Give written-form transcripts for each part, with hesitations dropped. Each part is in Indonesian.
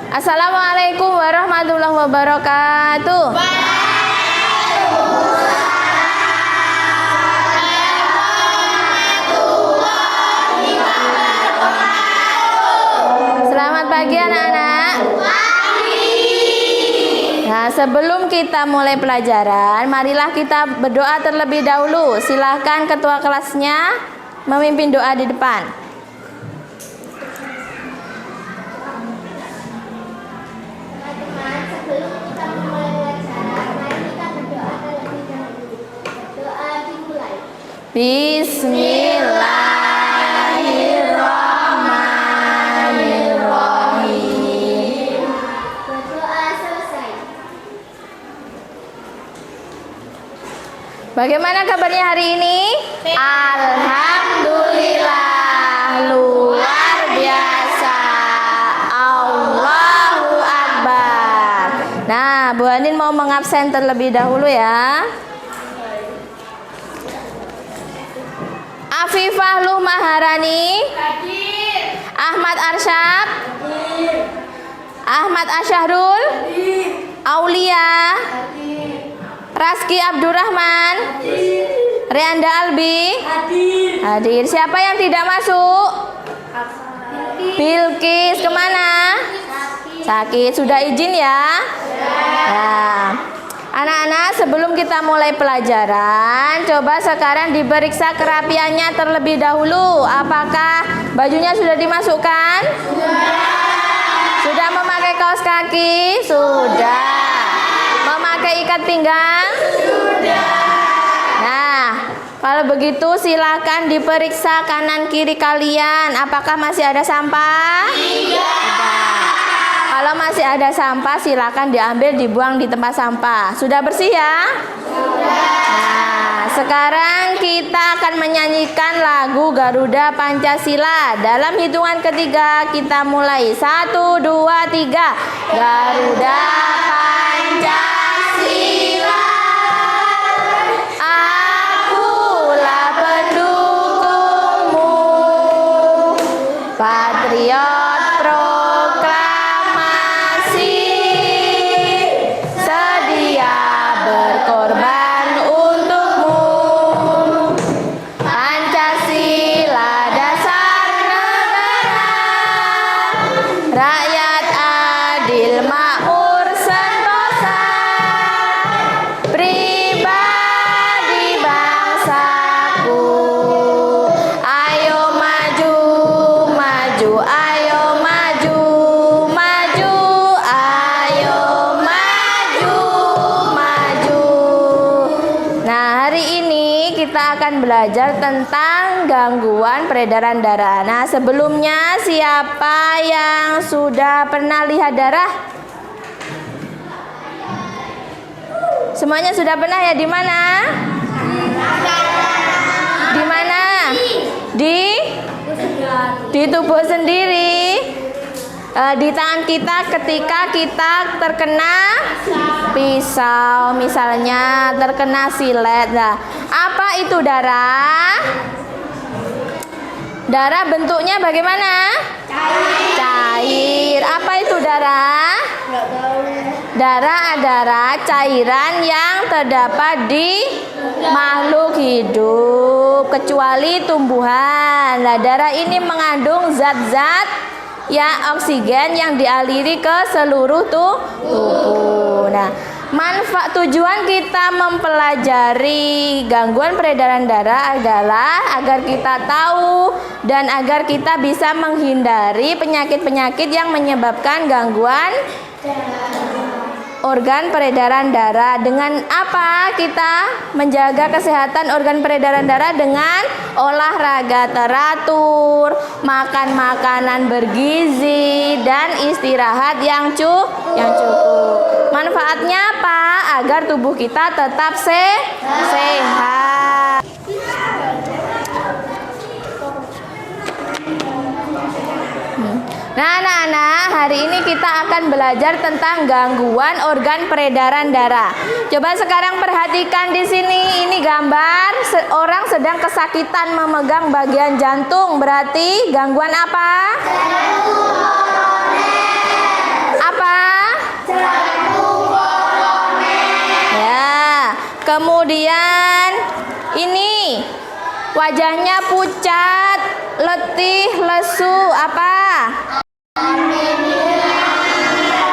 Assalamualaikum warahmatullahi wabarakatuh. Selamat pagi anak-anak. Nah, sebelum kita mulai pelajaran, marilah kita berdoa terlebih dahulu. Silahkan ketua kelasnya memimpin doa di depan. Bismillahirrahmanirrahim. Berdoa selesai. Bagaimana kabarnya hari ini? Alhamdulillah, luar biasa. Allahu Akbar. Nah, Bu Anin mau mengabsen terlebih dahulu ya. Afifah Luh Maharani, Ahmad Arsyad, Ahmad Asyahrul, Aulia, Raski Abdurrahman, Rianda Albi, hadir. Siapa yang tidak masuk? Bilkis kemana? Sakit. Sudah izin ya? Nah, anak-anak, sebelum kita mulai pelajaran, coba sekarang diperiksa kerapiannya terlebih dahulu. Apakah bajunya sudah dimasukkan? Sudah memakai kaos kaki? Sudah. Memakai ikat pinggang? Sudah. Nah, kalau begitu silakan diperiksa kanan kiri kalian. Apakah masih ada sampah? Tidak. Kalau masih ada sampah, silakan diambil, dibuang di tempat sampah. Sudah bersih ya? Sudah. Nah, sekarang kita akan menyanyikan lagu Garuda Pancasila. Dalam hitungan ketiga kita mulai. 1, 2, 3. Garuda Pancasila, akulah pendukungmu, patriot proklamasi, sedia berkorban untukmu. Pancasila dasar negara, rakyat adil makmur sentosa, pribadi bangsaku. Ayo maju, maju, ayo maju, maju, ayo maju, maju. Nah, hari ini kita akan belajar tentang gangguan peredaran darah. Nah, sebelumnya siapa yang sudah pernah lihat darah? Semuanya sudah pernah ya? Di mana? Di mana? Di tubuh sendiri. Di tangan kita ketika kita terkena pisau, misalnya terkena silet. Nah, apa itu darah? Darah bentuknya bagaimana? Cair. Apa itu darah? Darah adalah cairan yang terdapat di makhluk hidup kecuali tumbuhan. Nah, darah ini mengandung zat-zat ya oksigen yang dialiri ke seluruh tubuh. Nah, tujuan kita mempelajari gangguan peredaran darah adalah agar kita tahu dan agar kita bisa menghindari penyakit-penyakit yang menyebabkan gangguan organ peredaran darah. Dengan apa kita menjaga kesehatan organ peredaran darah? Dengan olahraga teratur, makan makanan bergizi, dan istirahat yang cukup. Manfaatnya apa? Agar tubuh kita tetap sehat. Nah, anak-anak, hari ini kita akan belajar tentang gangguan organ peredaran darah. Coba sekarang perhatikan di sini, ini gambar orang sedang kesakitan memegang bagian jantung. Berarti gangguan apa? Kemudian ini wajahnya pucat, letih, lesu, apa?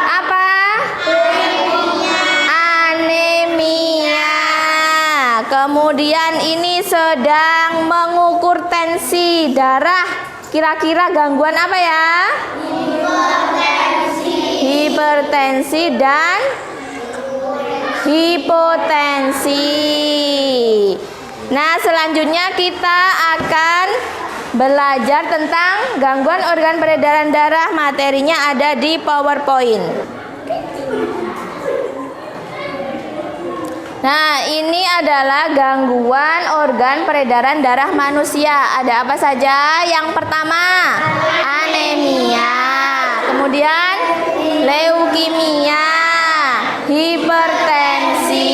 Apa? Anemia. Kemudian ini sedang mengukur tensi darah. Kira-kira gangguan apa ya? Hipertensi dan hipotensi. Nah, selanjutnya kita akan belajar tentang gangguan organ peredaran darah. Materinya ada di PowerPoint. Nah, ini adalah gangguan organ peredaran darah manusia. Ada apa saja? Yang pertama, anemia. Kemudian, leukemia, hipertensi,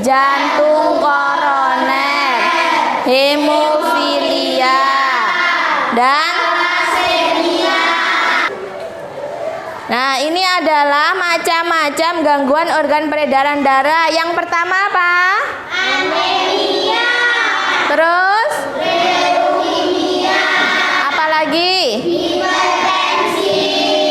jantung koroner, hemofilia, dan nah, ini adalah macam-macam gangguan organ peredaran darah. Yang pertama apa? Anemia. Terus? Leukemia. Apalagi? Hipertensi.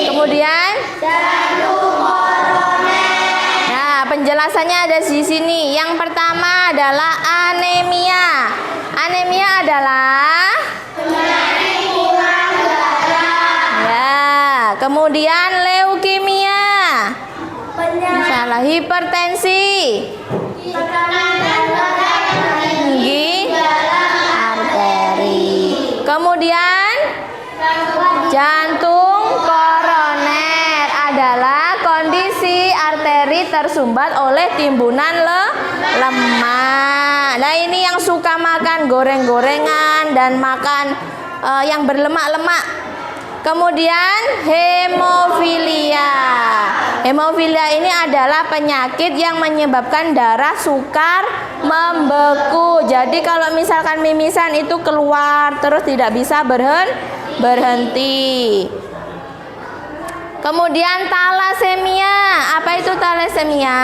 Kemudian? Jantung koroner. Nah, penjelasannya ada di sini. Yang pertama adalah anemia. Anemia adalah penyakit kurang darah. Ya, kemudian leukemia. Salah, hipertensi. Tinggi arteri. Kemudian jantung koroner adalah kondisi arteri tersumbat oleh timbunan lemak. Nah, ini yang suka makan goreng-gorengan dan makan yang berlemak-lemak. Kemudian hemofilia. Hemofilia ini adalah penyakit yang menyebabkan darah sukar membeku. Jadi kalau misalkan mimisan itu keluar terus tidak bisa berhenti. Kemudian talasemia. Apa itu talasemia?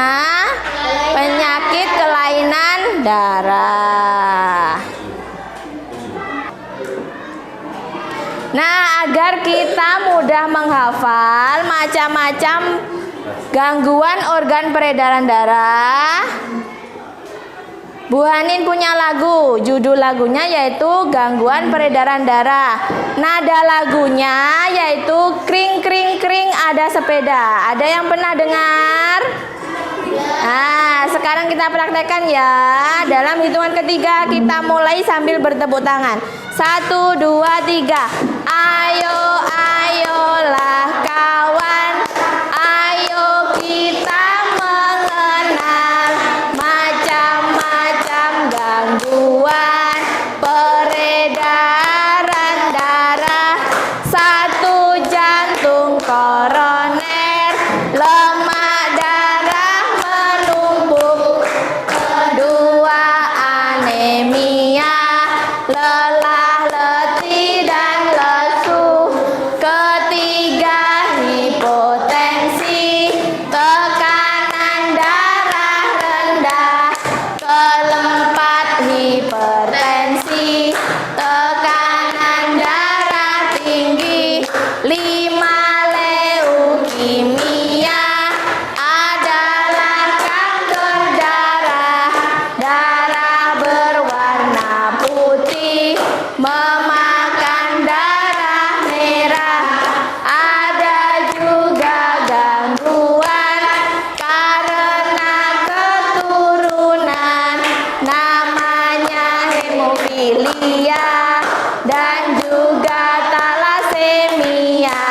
Penyakit kelainan darah. Nah, agar kita mudah menghafal macam-macam gangguan organ peredaran darah, Bu Hanin punya lagu. Judul lagunya yaitu Gangguan Peredaran Darah. Nada lagunya yaitu kring kring kring ada sepeda. Ada yang pernah dengar? Nah, sekarang kita praktekkan ya. Dalam hitungan ketiga kita mulai sambil bertepuk tangan. 1, 2, 3. Ayo, ayolah kawan. Ayo kita mengenal macam-macam gangguan peredaran darah. 1, jantung koroner, lemak darah menumpuk. 2, anemia, lelah, letih, dan lesu. 3, hipotensi, tekanan darah rendah. 4, hipertensi, tekanan darah tinggi. 5, leukemia, adalah kanker darah. Darah berwarna putih, memakan darah merah. Ada juga gangguan karena keturunan, namanya hemofilia dan juga talasemia.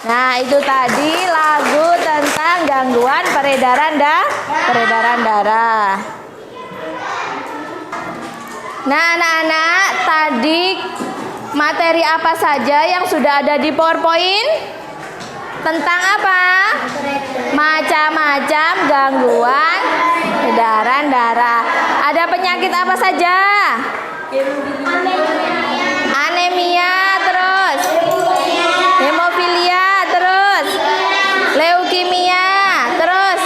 Nah, itu tadi lagu tentang gangguan peredaran darah. Nah, anak-anak, tadi materi apa saja yang sudah ada di PowerPoint? Tentang apa? Macam-macam gangguan peredaran darah. Ada penyakit apa saja? Anemia, terus hemofilia, terus leukemia, terus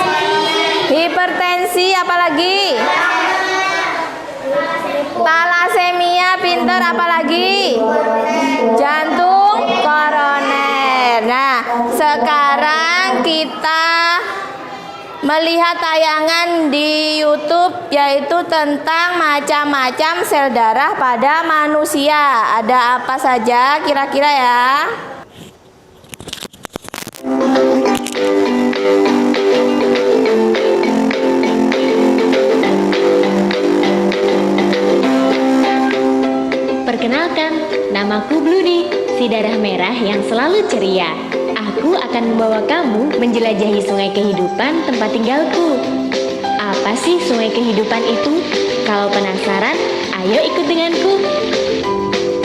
hipertensi, apalagi? Sekarang kita melihat tayangan di YouTube yaitu tentang macam-macam sel darah pada manusia. Ada apa saja kira-kira ya? Perkenalkan, namaku Bloody, si darah merah yang selalu ceria. Aku akan membawa kamu menjelajahi sungai kehidupan tempat tinggalku. Apa sih sungai kehidupan itu? Kalau penasaran, ayo ikut denganku.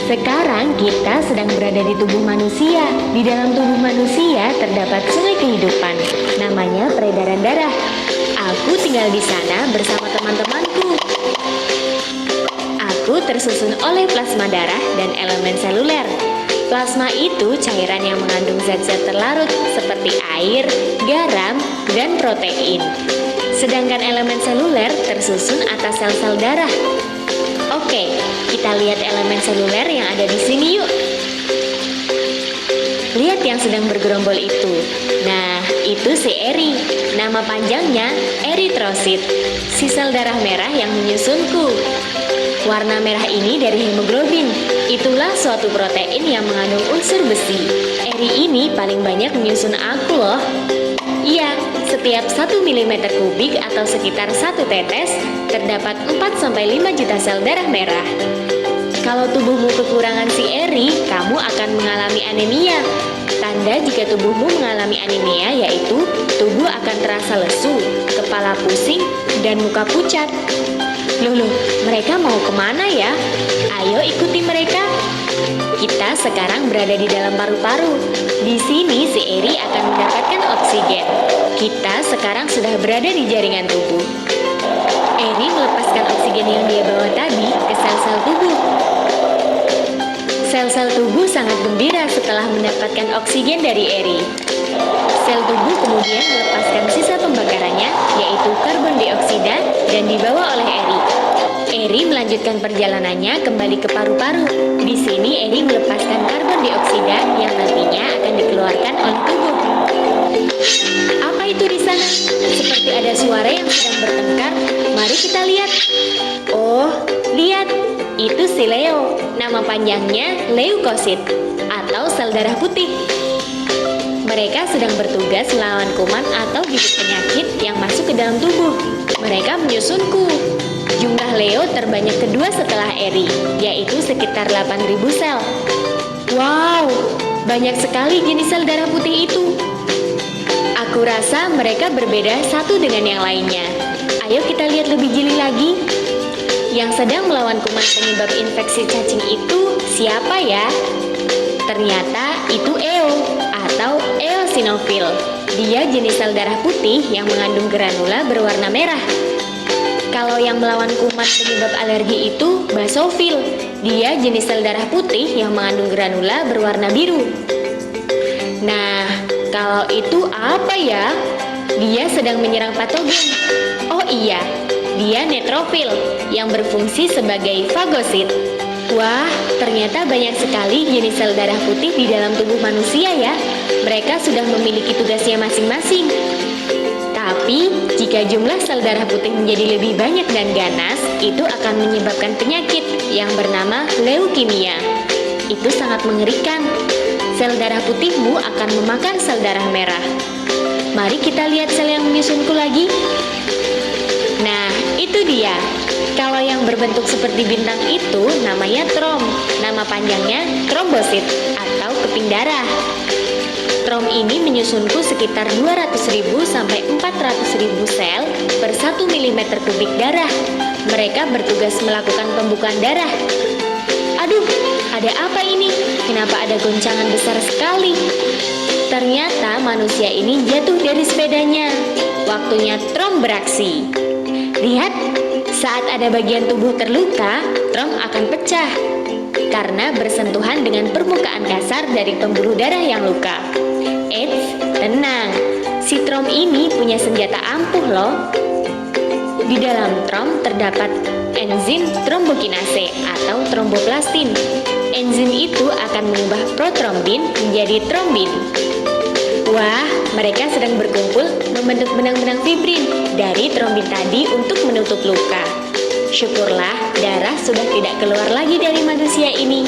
Sekarang kita sedang berada di tubuh manusia. Di dalam tubuh manusia terdapat sungai kehidupan. Namanya peredaran darah. Aku tinggal di sana bersama teman-temanku. Aku tersusun oleh plasma darah dan elemen seluler. Plasma itu cairan yang mengandung zat-zat terlarut seperti air, garam, dan protein. Sedangkan elemen seluler tersusun atas sel-sel darah. Oke, kita lihat elemen seluler yang ada di sini yuk. Lihat yang sedang bergerombol itu. Nah, itu si eri. Nama panjangnya eritrosit. Si sel darah merah yang menyusunku. Warna merah ini dari hemoglobin. Itulah suatu protein yang mengandung unsur besi. Eri ini paling banyak menyusun aku loh. Iya, setiap 1 mm kubik atau sekitar 1 tetes, terdapat 4-5 juta sel darah merah. Kalau tubuhmu kekurangan si eri, kamu akan mengalami anemia. Tanda jika tubuhmu mengalami anemia yaitu tubuh akan terasa lesu, kepala pusing, dan muka pucat. Loh, mereka mau kemana ya? Ayo ikuti mereka. Kita sekarang berada di dalam paru-paru. Di sini si eri akan mendapatkan oksigen. Kita sekarang sudah berada di jaringan tubuh. Eri melepaskan oksigen yang dia bawa tadi ke sel-sel tubuh. Sel-sel tubuh sangat gembira setelah mendapatkan oksigen dari eri. Sel tubuh kemudian melepaskan sisa pembakarannya, yaitu karbon dioksida, dan dibawa oleh eri. Eri melanjutkan perjalanannya kembali ke paru-paru. Di sini eri melepaskan karbon dioksida yang nantinya akan dikeluarkan oleh tubuh. Apa itu di sana? Seperti ada suara yang sedang bertengkar. Mari kita lihat. Oh, lihat. Itu si Leo. Nama panjangnya leukosit atau sel darah putih. Mereka sedang bertugas melawan kuman atau bibit penyakit yang masuk ke dalam tubuh. Mereka menyusunku. Jumlah Leo terbanyak kedua setelah eri, yaitu sekitar 8.000 sel. Wow, banyak sekali jenis sel darah putih itu. Aku rasa mereka berbeda satu dengan yang lainnya. Ayo kita lihat lebih jeli lagi. Yang sedang melawan kuman penyebab infeksi cacing itu siapa ya? Ternyata itu EO atau eosinofil. Dia jenis sel darah putih yang mengandung granula berwarna merah. Kalau yang melawan kuman penyebab alergi itu basofil. Dia jenis sel darah putih yang mengandung granula berwarna biru. Nah, kalau itu apa ya? Dia sedang menyerang patogen. Oh iya, dia netrofil yang berfungsi sebagai fagosit. Wah, ternyata banyak sekali jenis sel darah putih di dalam tubuh manusia ya. Mereka sudah memiliki tugasnya masing-masing. Tapi, jika jumlah sel darah putih menjadi lebih banyak dan ganas, itu akan menyebabkan penyakit yang bernama leukemia. Itu sangat mengerikan. Sel darah putihmu akan memakan sel darah merah. Mari kita lihat sel yang menyusunku lagi. Nah, itu dia. Kalau yang berbentuk seperti bintang itu namanya trom. Nama panjangnya trombosit atau keping darah. Trom ini menyusunku sekitar 200.000 sampai 400.000 sel per 1 mm kubik darah. Mereka bertugas melakukan pembukaan darah. Aduh, ada apa ini? Kenapa ada goncangan besar sekali? Ternyata manusia ini jatuh dari sepedanya. Waktunya trom beraksi. Lihat, saat ada bagian tubuh terluka, trom akan pecah karena bersentuhan dengan permukaan kasar dari pembuluh darah yang luka. Eits, tenang. Si trom ini punya senjata ampuh loh. Di dalam trom terdapat enzim trombokinase atau tromboplastin. Enzim itu akan mengubah protrombin menjadi trombin. Wah, mereka sedang berkumpul membentuk benang-benang fibrin dari trombin tadi untuk menutup luka. Syukurlah darah sudah tidak keluar lagi dari manusia ini.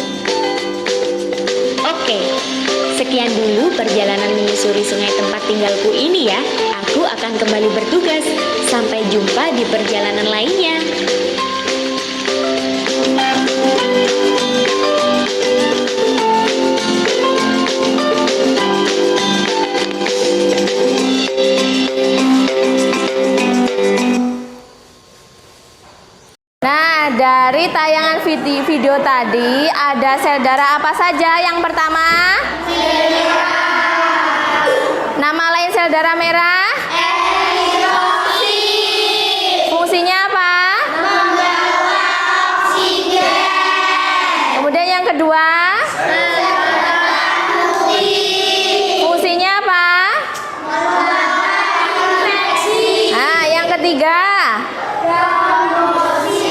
Oke, sekian dulu perjalanan menyusuri sungai tempat tinggalku ini ya. Aku akan kembali bertugas. Sampai jumpa di perjalanan lainnya. Nah, dari tayangan video tadi ada sel darah apa saja? Yang pertama, nama lain sel darah merah? Fungsinya apa? Membawa oksigen. Kemudian yang kedua, fungsinya apa? Nah, yang ketiga,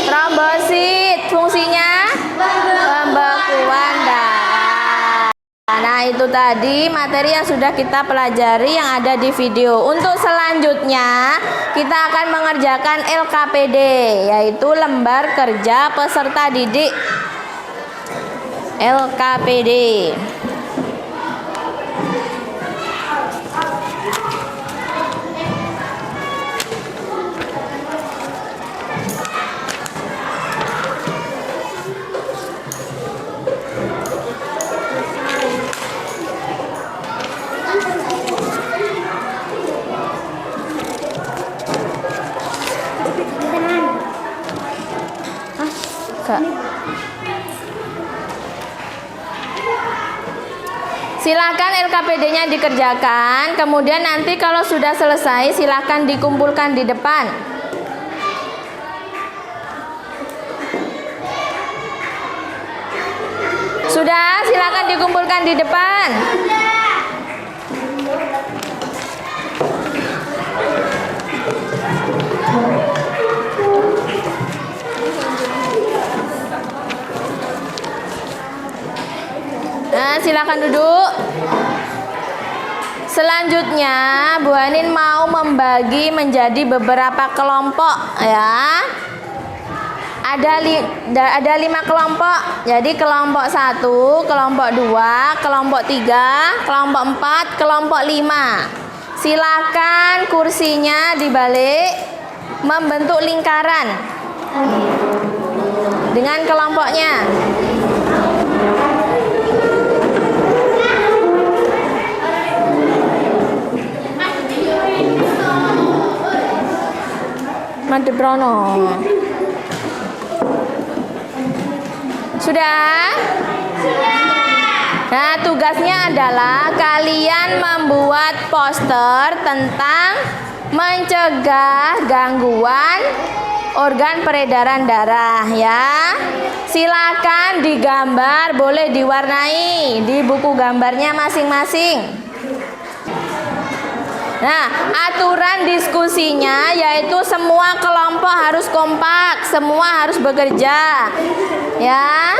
trombosit. Fungsinya pembekuan darah. Nah, itu tadi materi yang sudah kita pelajari yang ada di video. Untuk selanjutnya kita akan mengerjakan LKPD, yaitu lembar kerja peserta didik. LKPD. Kak. Silakan LKPD-nya dikerjakan, kemudian nanti kalau sudah selesai silakan dikumpulkan di depan. Sudah, silakan dikumpulkan di depan. Nah, silakan duduk. Selanjutnya, Bu Anin mau membagi menjadi beberapa kelompok ya. Ada 5 kelompok. Jadi kelompok 1, kelompok 2, kelompok 3, kelompok 4, kelompok 5. Silakan kursinya dibalik membentuk lingkaran dengan kelompoknya. Madeprono. Sudah? Nah, tugasnya adalah kalian membuat poster tentang mencegah gangguan organ peredaran darah ya. Silakan digambar, boleh diwarnai di buku gambarnya masing-masing. Nah, aturan diskusinya yaitu semua kelompok harus kompak, semua harus bekerja. Ya.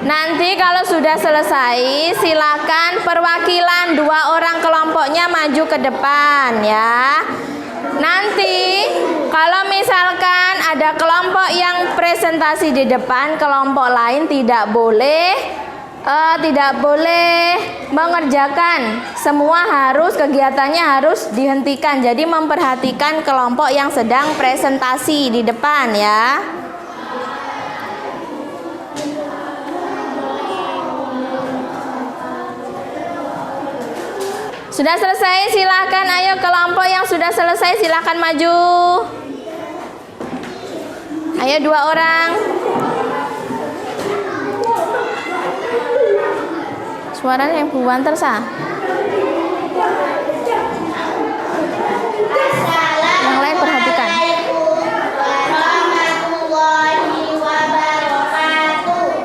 Nanti kalau sudah selesai, silakan perwakilan 2 orang kelompoknya maju ke depan ya. Nanti kalau misalkan ada kelompok yang presentasi di depan, kelompok lain tidak boleh mengerjakan. Semua kegiatannya harus dihentikan. Jadi memperhatikan kelompok yang sedang presentasi di depan ya. Sudah selesai, silakan ayo kelompok yang sudah selesai silakan maju. Ayo 2 orang. Suaranya yang buan tersah. Yang lain perhatikan.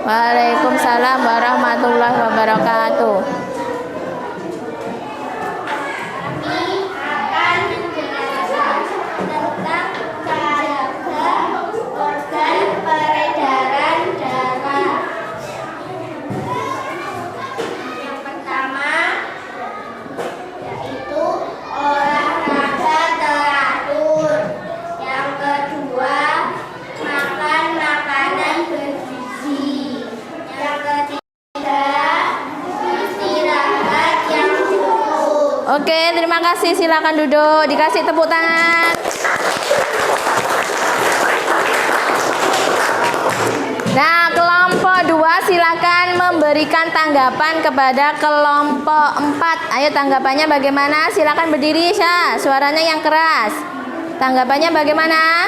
Waalaikumsalam warahmatullahi wabarakatuh. Oke, terima kasih. Silakan duduk. Dikasih tepuk tangan. Nah, kelompok 2 silakan memberikan tanggapan kepada kelompok 4. Ayo tanggapannya bagaimana? Silakan berdiri, Syah. Suaranya yang keras. Tanggapannya bagaimana?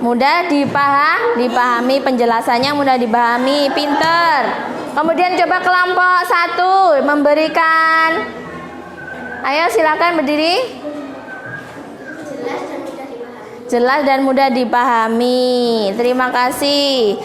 Mudah dipahami, penjelasannya mudah dipahami, pinter. Kemudian coba kelompok 1 memberikan. Ayo silakan berdiri. Jelas dan mudah dipahami. Terima kasih.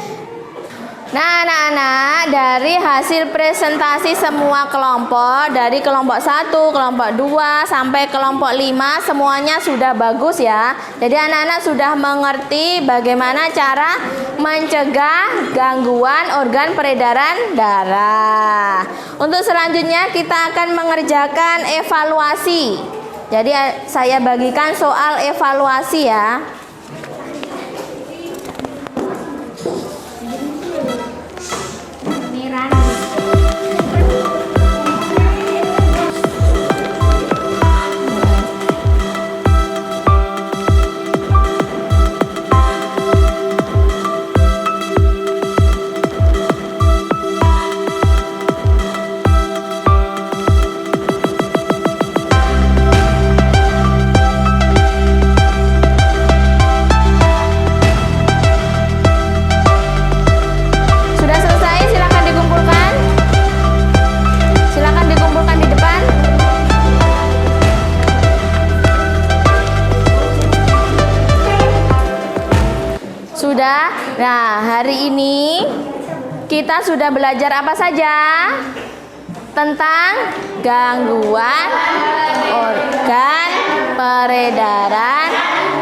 Nah, anak-anak, dari hasil presentasi semua kelompok, dari kelompok 1, kelompok 2 sampai kelompok 5 semuanya sudah bagus ya. Jadi anak-anak sudah mengerti bagaimana cara mencegah gangguan organ peredaran darah. Untuk selanjutnya kita akan mengerjakan evaluasi. Jadi saya bagikan soal evaluasi ya. Nah, hari ini kita sudah belajar apa saja? Tentang gangguan organ peredaran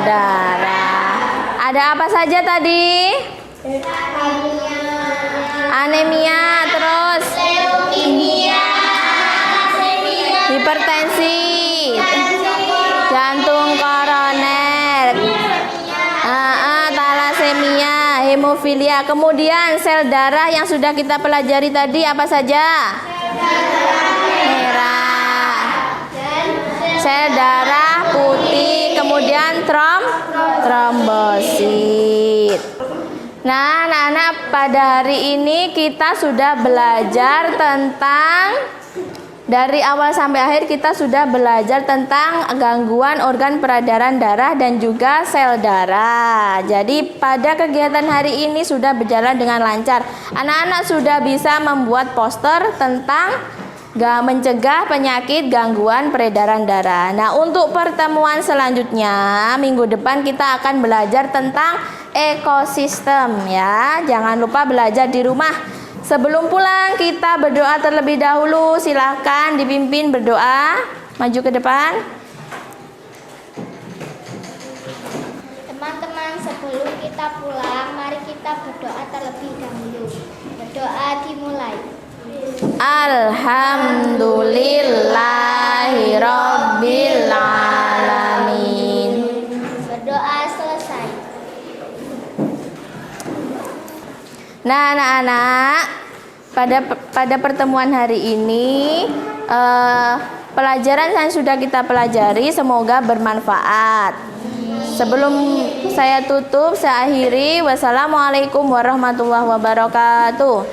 darah. Ada apa saja tadi? Anemia, terus hipertensi, jantung koroner, thalassemia, hemofilia. Kemudian sel darah yang sudah kita pelajari tadi apa saja? Merah, sel darah putih, kemudian trombosit. Nah, anak-anak, pada hari ini kita sudah belajar tentang, dari awal sampai akhir kita sudah belajar tentang gangguan organ peredaran darah dan juga sel darah. Jadi pada kegiatan hari ini sudah berjalan dengan lancar. Anak-anak sudah bisa membuat poster tentang mencegah penyakit gangguan peredaran darah. Nah, untuk pertemuan selanjutnya minggu depan kita akan belajar tentang ekosistem ya. Jangan lupa belajar di rumah. Sebelum pulang kita berdoa terlebih dahulu. Silahkan dipimpin berdoa. Maju ke depan. Teman-teman, Sebelum kita pulang, mari kita berdoa terlebih dahulu. Berdoa dimulai. Alhamdulillahi Rabbil Alamin. Berdoa selesai. Nah, anak-anak, pada pertemuan hari ini pelajaran yang sudah kita pelajari semoga bermanfaat. Sebelum saya tutup, saya akhiri. Wassalamualaikum warahmatullahi wabarakatuh.